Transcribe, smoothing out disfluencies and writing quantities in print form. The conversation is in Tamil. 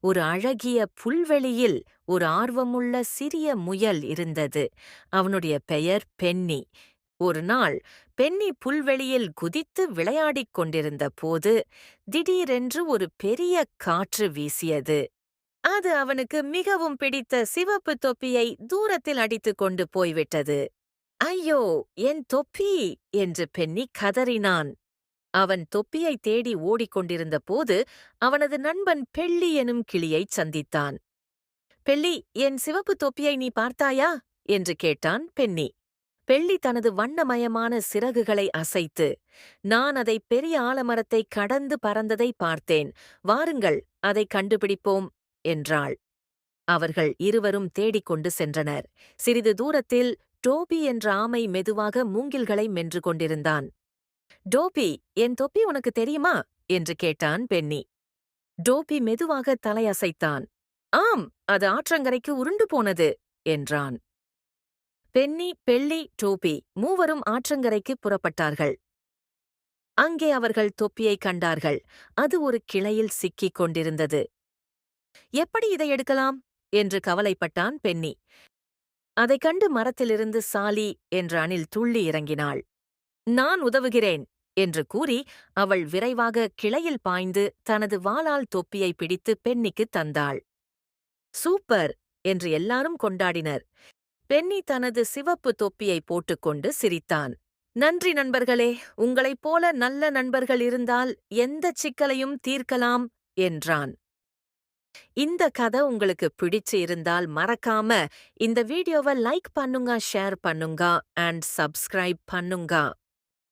ஒரு அழகிய புல்வெளியில் ஒரு ஆர்வமுள்ள சிறிய முயல் இருந்தது. அவனுடைய பெயர் பென்னி. ஒரு நாள் பென்னி புல்வெளியில் குதித்து விளையாடிக் கொண்டிருந்த போது திடீரென்று ஒரு பெரிய காற்று வீசியது. அது அவனுக்கு மிகவும் பிடித்த சிவப்பு தொப்பியை தூரத்தில் அடித்துக் கொண்டு போய்விட்டது. ஐயோ, என் தொப்பி! என்று பென்னி கதறினான். அவன் தொப்பியை தேடி ஓடிக்கொண்டிருந்த போது அவனது நண்பன் பெள்ளி எனும் கிளியைச் சந்தித்தான். பெள்ளி, என் சிவப்பு தொப்பியை நீ பார்த்தாயா என்று கேட்டான் பென்னி. பெள்ளி தனது வண்ணமயமான சிறகுகளை அசைத்து, நான் அதை பெரிய ஆலமரத்தை கடந்து பறந்ததை பார்த்தேன், வாருங்கள் அதை கண்டுபிடிப்போம் என்றாள். அவர்கள் இருவரும் தேடிக்கொண்டு சென்றனர். சிறிது தூரத்தில் டோபி என்ற ஆமை மெதுவாக மூங்கில்களை மென்று கொண்டிருந்தான். டோபி, என் தொப்பி உனக்கு தெரியுமா என்று கேட்டான் பென்னி. டோபி மெதுவாக தலையசைத்தான். ஆம், அது ஆற்றங்கரைக்கு உருண்டு போனது என்றான். பென்னி, பெள்ளி, டோபி மூவரும் ஆற்றங்கரைக்கு புறப்பட்டார்கள். அங்கே அவர்கள் தொப்பியை கண்டார்கள். அது ஒரு கிளையில் சிக்கிக் கொண்டிருந்தது. எப்படி இதை எடுக்கலாம் என்று கவலைப்பட்டான் பென்னி. அதைக் கண்டு மரத்திலிருந்து சாலி என்ற அணில் துள்ளி இறங்கினாள். நான் உதவுகிறேன் என்று கூறி அவள் விரைவாக கிளையில் பாய்ந்து தனது வாளால் தொப்பியை பிடித்து பென்னிக்குத் தந்தாள். சூப்பர் என்று எல்லாரும் கொண்டாடினர். பென்னி தனது சிவப்பு தொப்பியை போட்டுக்கொண்டு சிரித்தான். நன்றி நண்பர்களே, உங்களைப் போல நல்ல நண்பர்கள் இருந்தால் எந்தச் சிக்கலையும் தீர்க்கலாம் என்றான். இந்த கதை உங்களுக்கு பிடிச்சு இருந்தால் மறக்காம இந்த வீடியோவை லைக் பண்ணுங்க, ஷேர் பண்ணுங்க அண்ட் சப்ஸ்கிரைப் பண்ணுங்க.